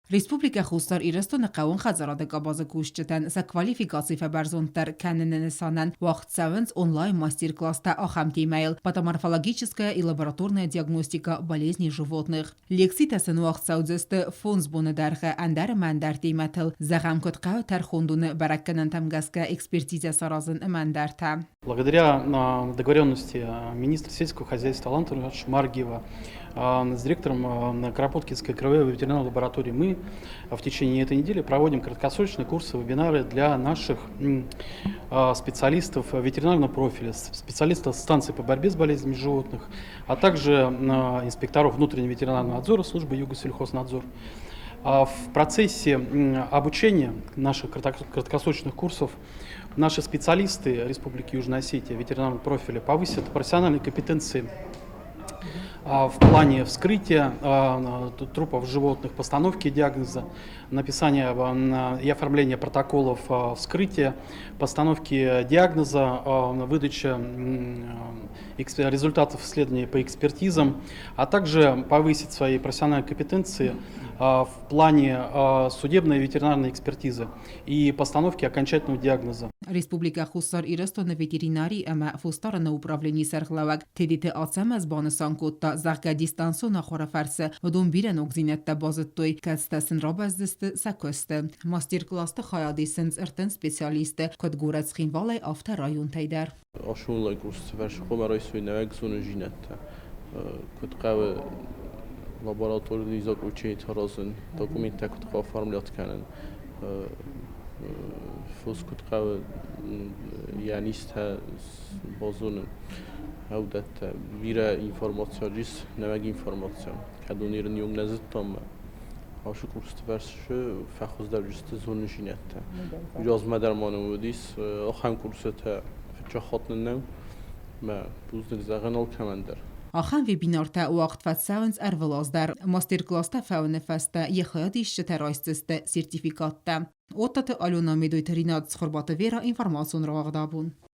Respublika Xustar İrəstona qawun xəzərada qabazı kuşçətən sə kvalifikasi fəbərzontar kəninin sanan vaxt səvins онлайн мастер-класста ахамтимейл патоморфологическая и лабораторная диагностика болезней животных. Лекситасын вақт саудзесті фонз буны дәрхі әндәрі мәндәрті мәтіл зәғам көтқау тәрхундуны бәрәккенін тәмгәскі экспертизя саразын мәндәрті. Благодаря договоренности министра сельского хозяйства Алана Туриновича Маргиева с директором Кропоткинской краевой ветеринарной лаборатории мы в течение этой недели проводим краткосрочные курсы, вебинары для наших специалистов ветеринарного профиля, специалистов станции по борьбе с болезнями животных, а также инспекторов внутреннего ветеринарного надзора службы Югосельхознадзор. В процессе обучения наших краткосрочных курсов наши специалисты Республики Южная Осетия ветеринарного профиля повысят профессиональные компетенции в плане вскрытия трупов животных, постановки диагноза, написания и оформления протоколов вскрытия, постановки диагноза, выдача результатов исследований по экспертизам, а также повысить свои профессиональные компетенции в плане судебной ветеринарной экспертизы и постановки окончательного диагноза. Республика Xustar İrəstona ветеринарии əmə fustarına upravlení sərxləvək tediti acəməz banısan kodda zəqədistансона xorafərsə vədun birən oqzinətdə bazıttoy kədstəsin rabəzdisті səköstü. Master-klassda xayadisins ərtən spesialisti kod gurətsxin valay afta rayon təydər. Aşunla kursu verşxo maraysoy nəvək zonu jinətdə. Kod qəvə laborator nizak uçeyi tarazın dokumentə kod qəvə farmliyat kənən. فوز كنت قاوي يعني استا بازون هودت بيرا انفورماسيون جيس نماج انفورماسيون كادونير نيوم نزت تام هاشو كورس تفرشو فخوز در جست زون جينت جاز مدر مانو وديس اخم كورستا فچا خاطن نو ما بوزدك زغنال كمندر آخر وبینارتا وقت فساونز ارولازدر ماستر-класста فاونفستا یخیادیش ترایستسته سرتیفیکاتتا. اوتات آلونا میدوی ترینات سخربات ویرا انفرماسون را آغدابون.